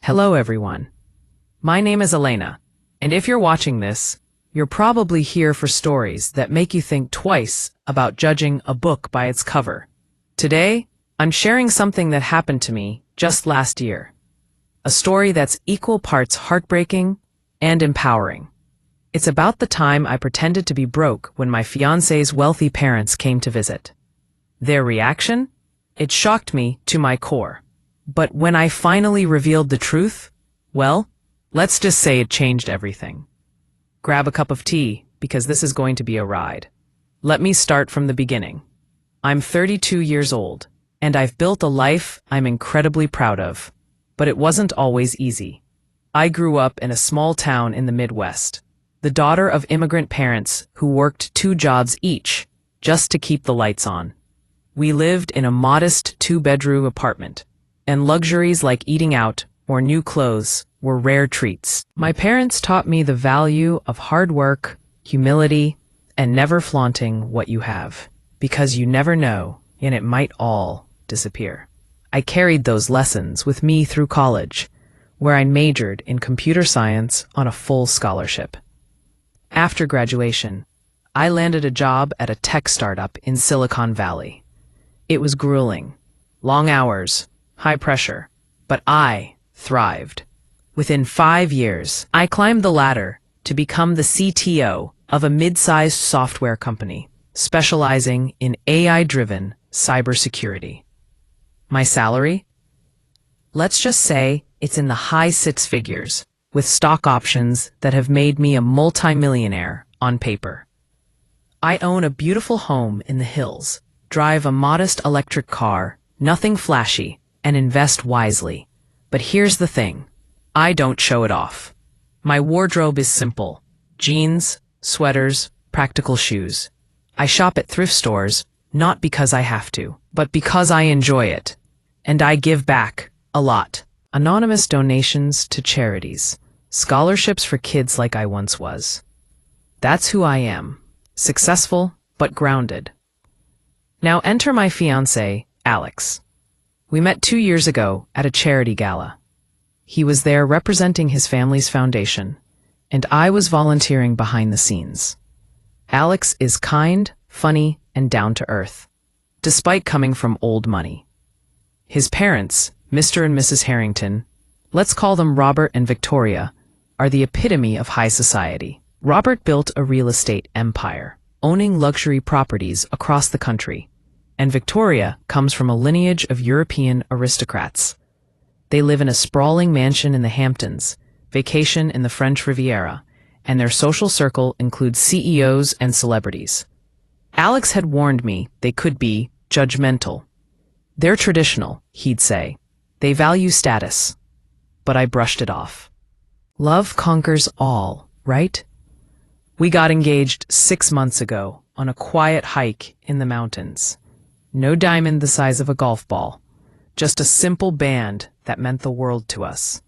Hello everyone. My name is Elena, and if you're watching this, you're probably here for stories that make you think twice about judging a book by its cover. Today, I'm sharing something that happened to me just last year. A story that's equal parts heartbreaking and empowering. It's about the time I pretended to be broke when my fiancé's wealthy parents came to visit. Their reaction? It shocked me to my core. But when I finally revealed the truth, well, let's just say it changed everything. Grab a cup of tea, because this is going to be a ride. Let me start from the beginning. I'm 32 years old, and I've built a life I'm incredibly proud of. But it wasn't always easy. I grew up in a small town in the Midwest, the daughter of immigrant parents who worked 2 jobs each, just to keep the lights on. We lived in a modest 2-bedroom apartment, and luxuries like eating out or new clothes were rare treats. My parents taught me the value of hard work, humility, and never flaunting what you have, because you never know, and it might all disappear. I carried those lessons with me through college, where I majored in computer science on a full scholarship. After graduation, I landed a job at a tech startup in Silicon Valley. It was grueling, long hours, high pressure, but I thrived. Within 5 years, I climbed the ladder to become the CTO of a mid-sized software company, specializing in AI-driven cybersecurity. My salary? Let's just say it's in the high 6 figures, with stock options that have made me a multimillionaire on paper. I own a beautiful home in the hills, drive a modest electric car, nothing flashy, and invest wisely. But here's the thing. I don't show it off. My wardrobe is simple. Jeans, sweaters, practical shoes. I shop at thrift stores, not because I have to, but because I enjoy it. And I give back, a lot. Anonymous donations to charities. Scholarships for kids like I once was. That's who I am. Successful, but grounded. Now enter my fiancé, Alex. We met 2 years ago at a charity gala. He was there representing his family's foundation, and I was volunteering behind the scenes. Alex is kind, funny, and down to earth, despite coming from old money. His parents, Mr. and Mrs. Harrington, let's call them Robert and Victoria, are the epitome of high society. Robert built a real estate empire, owning luxury properties across the country, and Victoria comes from a lineage of European aristocrats. They live in a sprawling mansion in the Hamptons, vacation in the French Riviera, and their social circle includes CEOs and celebrities. Alex had warned me they could be judgmental. They're traditional, he'd say. They value status. But I brushed it off. Love conquers all, right? We got engaged 6 months ago on a quiet hike in the mountains. No diamond the size of a golf ball, just a simple band that meant the world to us.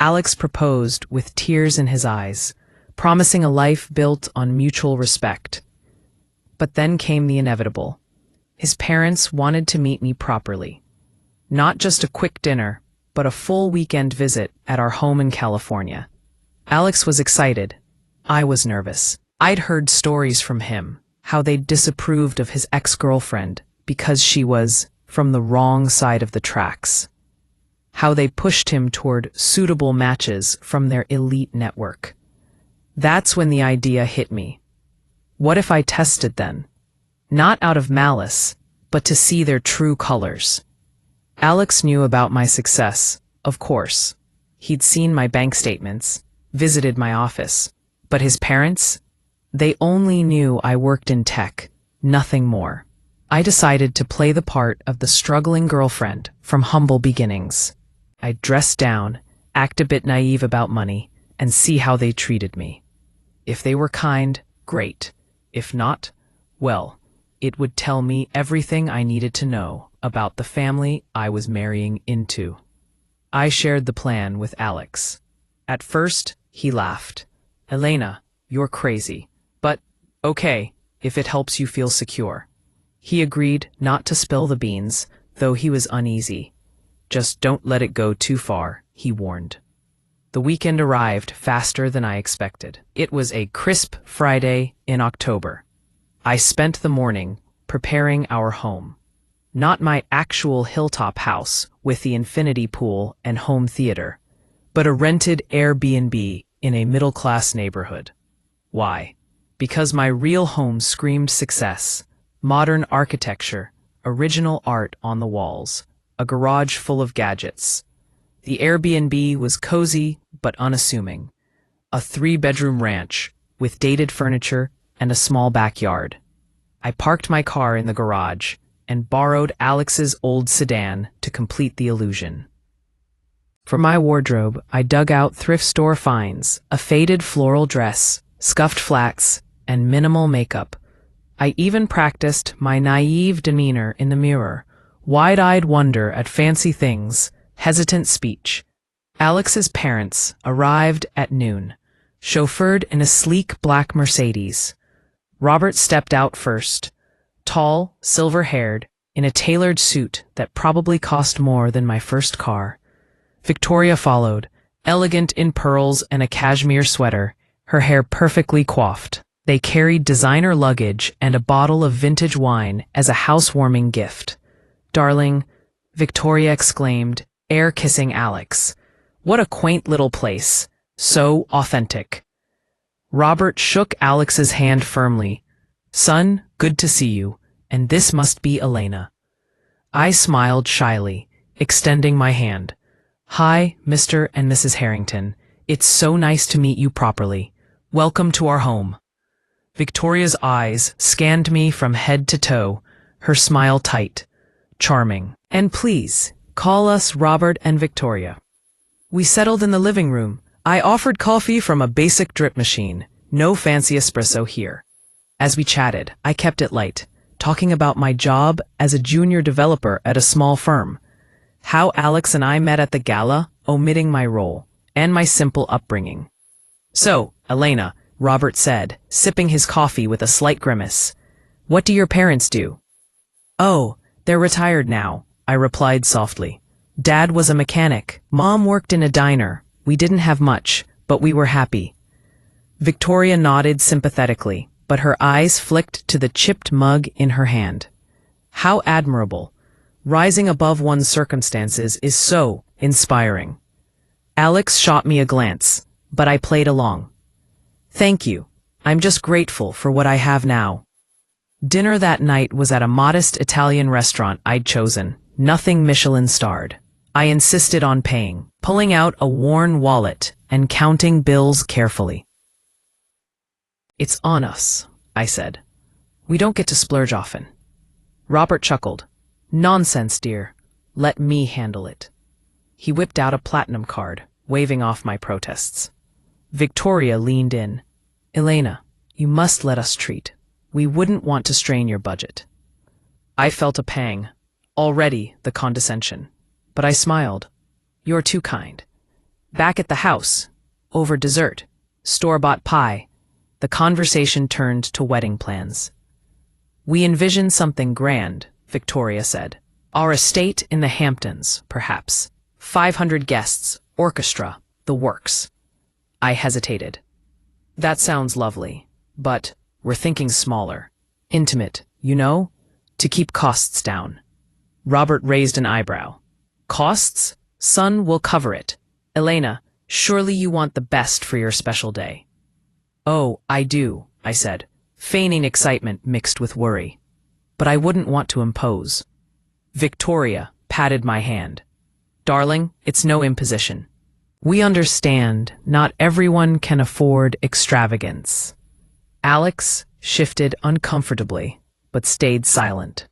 Alex proposed with tears in his eyes, promising a life built on mutual respect. But then came the inevitable. His parents wanted to meet me properly. Not just a quick dinner, but a full weekend visit at our home in California. Alex was excited. I was nervous. I'd heard stories from him, how they disapproved of his ex-girlfriend because she was from the wrong side of the tracks. How they pushed him toward suitable matches from their elite network. That's when the idea hit me. What if I tested then? Not out of malice, but to see their true colors. Alex knew about my success, of course. He'd seen my bank statements, visited my office. But his parents? They only knew I worked in tech, nothing more. I decided to play the part of the struggling girlfriend from humble beginnings. I'd dress down, act a bit naive about money, and see how they treated me. If they were kind, great. If not, well, it would tell me everything I needed to know about the family I was marrying into. I shared the plan with Alex. At first, he laughed. Elena, you're crazy. But, okay, if it helps you feel secure. He agreed not to spill the beans, though he was uneasy. Just don't let it go too far, he warned. The weekend arrived faster than I expected. It was a crisp Friday in October. I spent the morning preparing our home. Not my actual hilltop house with the infinity pool and home theater, but a rented Airbnb in a middle-class neighborhood. Why? Because my real home screamed success, modern architecture, original art on the walls, a garage full of gadgets. The Airbnb was cozy but unassuming, a 3-bedroom ranch with dated furniture and a small backyard. I parked my car in the garage and borrowed Alex's old sedan to complete the illusion. For my wardrobe, I dug out thrift store finds, a faded floral dress, scuffed flax, and minimal makeup. I even practiced my naive demeanor in the mirror, wide-eyed wonder at fancy things, hesitant speech. Alex's parents arrived at noon, chauffeured in a sleek black Mercedes. Robert stepped out first, tall, silver-haired, in a tailored suit that probably cost more than my first car. Victoria followed, elegant in pearls and a cashmere sweater, her hair perfectly coiffed. They carried designer luggage and a bottle of vintage wine as a housewarming gift. "Darling," Victoria exclaimed, air-kissing Alex. "What a quaint little place. So authentic." Robert shook Alex's hand firmly. "Son, good to see you, and this must be Elena." I smiled shyly, extending my hand. "Hi, Mr. and Mrs. Harrington. It's so nice to meet you properly. Welcome to our home." Victoria's eyes scanned me from head to toe, her smile tight. "Charming. And please, call us Robert and Victoria." We settled in the living room. I offered coffee from a basic drip machine. No fancy espresso here. As we chatted, I kept it light, talking about my job as a junior developer at a small firm, how Alex and I met at the gala, omitting my role, and my simple upbringing. "So, Elena," Robert said, sipping his coffee with a slight grimace, "what do your parents do?" "Oh, they're retired now," I replied softly. "Dad was a mechanic. Mom worked in a diner. We didn't have much, but we were happy." Victoria nodded sympathetically, but her eyes flicked to the chipped mug in her hand. How admirable. Rising above one's circumstances is so inspiring. Alex shot me a glance, but I played along. "Thank you. I'm just grateful for what I have now." Dinner that night was at a modest Italian restaurant I'd chosen, nothing Michelin-starred. I insisted on paying, pulling out a worn wallet and counting bills carefully. "It's on us," I said. "We don't get to splurge often." Robert chuckled. "Nonsense, dear. Let me handle it." He whipped out a platinum card, waving off my protests. Victoria leaned in. "Elena, you must let us treat. We wouldn't want to strain your budget." I felt a pang. Already the condescension. But I smiled. "You're too kind." Back at the house, over dessert, store-bought pie, the conversation turned to wedding plans. "We envision something grand," Victoria said. "Our estate in the Hamptons, perhaps. 500 guests, orchestra, the works." I hesitated. "That sounds lovely, but we're thinking smaller. Intimate, you know, to keep costs down." Robert raised an eyebrow. "Costs? Son will cover it. Elena, surely you want the best for your special day." "Oh, I do," I said, feigning excitement mixed with worry. "But I wouldn't want to impose." Victoria patted my hand. "Darling, it's no imposition. We understand not everyone can afford extravagance." Alex shifted uncomfortably, but stayed silent.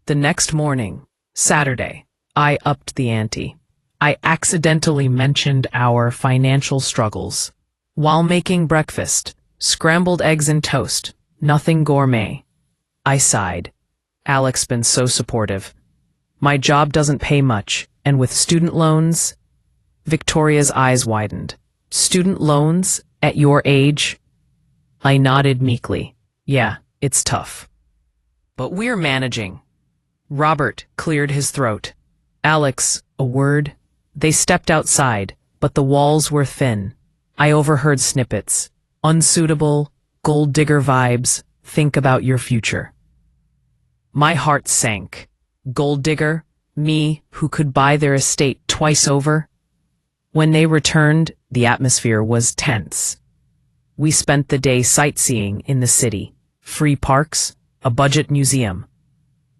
The next morning, Saturday, I upped the ante. I accidentally mentioned our financial struggles. While making breakfast, scrambled eggs and toast, nothing gourmet. I sighed. Alex been so supportive. My job doesn't pay much, and with student loans... Victoria's eyes widened. "Student loans? At your age?" I nodded meekly. "Yeah, it's tough. But we're managing." Robert cleared his throat. Alex, a word. They stepped outside, but the walls were thin. I overheard snippets. Unsuitable, gold digger vibes, think about your future. My heart sank. Gold digger? Me, who could buy their estate twice over? When they returned, the atmosphere was tense. We spent the day sightseeing in the city. Free parks, a budget museum.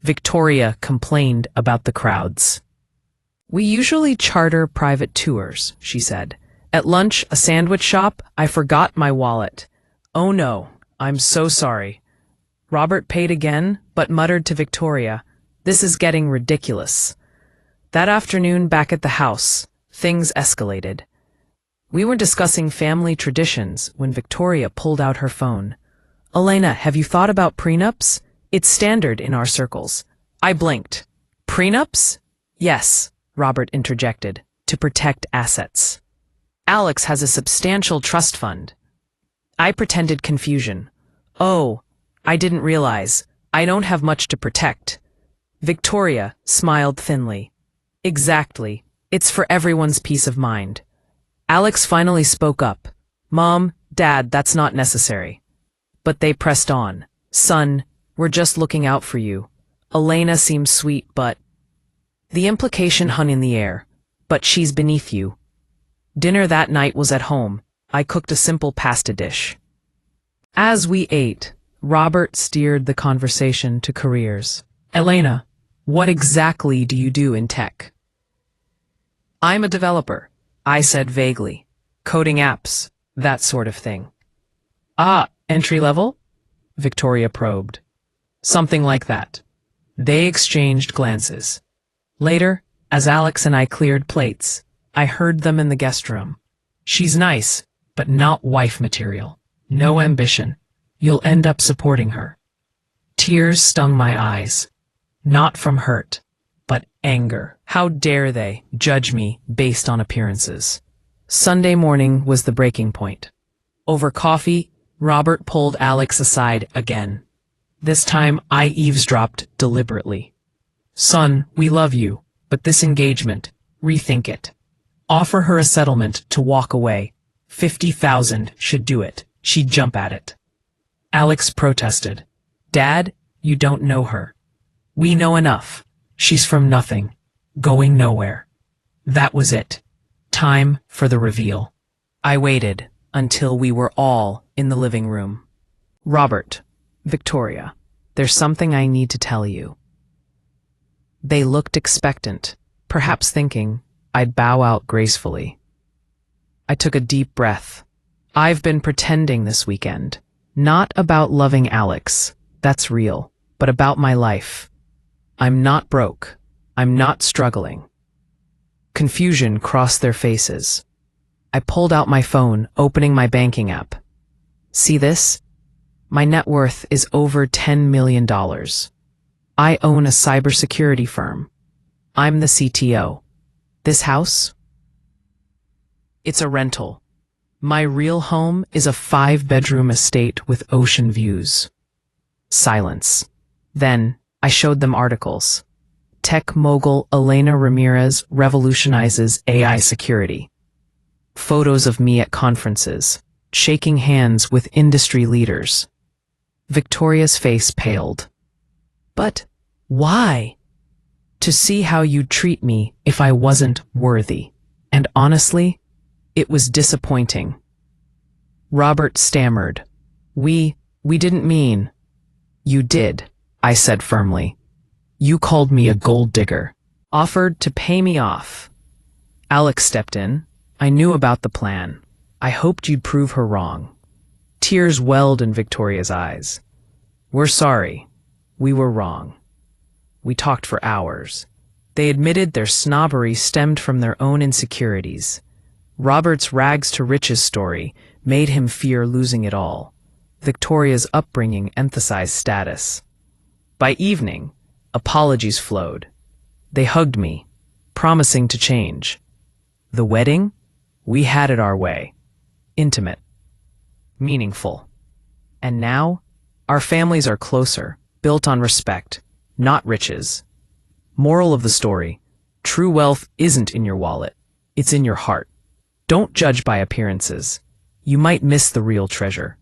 Victoria complained about the crowds. We usually charter private tours, she said. At lunch, a sandwich shop, I forgot my wallet. Oh no, I'm so sorry. Robert paid again, but muttered to Victoria, "This is getting ridiculous." That afternoon, back at the house, things escalated. We were discussing family traditions when Victoria pulled out her phone. "Elena, have you thought about prenups? It's standard in our circles." I blinked. "Prenups?" "Yes," Robert interjected, "to protect assets. Alex has a substantial trust fund." I pretended confusion. "Oh, I didn't realize. I don't have much to protect." Victoria smiled thinly. "Exactly. It's for everyone's peace of mind." Alex finally spoke up. "Mom, Dad, that's not necessary." But they pressed on. "Son, we're just looking out for you. Elena seems sweet, but—" The implication hung in the air. "But she's beneath you." Dinner that night was at home. I cooked a simple pasta dish. As we ate, Robert steered the conversation to careers. "Elena, what exactly do you do in tech?" "I'm a developer," I said vaguely. "Coding apps, that sort of thing." "Ah, entry level?" Victoria probed. "Something like that." They exchanged glances. Later, as Alex and I cleared plates, I heard them in the guest room. "She's nice, but not wife material. No ambition. You'll end up supporting her." Tears stung my eyes. Not from hurt, but anger. How dare they judge me based on appearances? Sunday morning was the breaking point. Over coffee, Robert pulled Alex aside again. This time, I eavesdropped deliberately. "Son, we love you, but this engagement, rethink it. Offer her a settlement to walk away. 50,000 should do it. She'd jump at it." Alex protested. "Dad, you don't know her." "We know enough. She's from nothing, going nowhere." That was it. Time for the reveal. I waited until we were all in the living room. "Robert, Victoria, there's something I need to tell you." They looked expectant, perhaps thinking I'd bow out gracefully. I took a deep breath. "I've been pretending this weekend. Not about loving Alex, that's real, but about my life. I'm not broke. I'm not struggling." Confusion crossed their faces. I pulled out my phone, opening my banking app. "See this? My net worth is over $10 million. I own a cybersecurity firm. I'm the CTO. This house? It's a rental. My real home is a 5-bedroom estate with ocean views." Silence. Then I showed them articles. "Tech mogul Elena Ramirez revolutionizes AI security." Photos of me at conferences, shaking hands with industry leaders. Victoria's face paled. "But why?" "To see how you'd treat me if I wasn't worthy." And honestly, it was disappointing. Robert stammered. We didn't mean." "You did," I said firmly. "You called me a gold digger, offered to pay me off." Alex stepped in. "I knew about the plan. I hoped you'd prove her wrong." Tears welled in Victoria's eyes. "We're sorry. We were wrong." We talked for hours. They admitted their snobbery stemmed from their own insecurities. Robert's rags to riches story made him fear losing it all. Victoria's upbringing emphasized status. By evening, apologies flowed. They hugged me, promising to change. The wedding? We had it our way. Intimate. Meaningful. And now, our families are closer, built on respect, not riches. Moral of the story: True wealth isn't in your wallet, it's in your heart. Don't judge by appearances. You might miss the real treasure.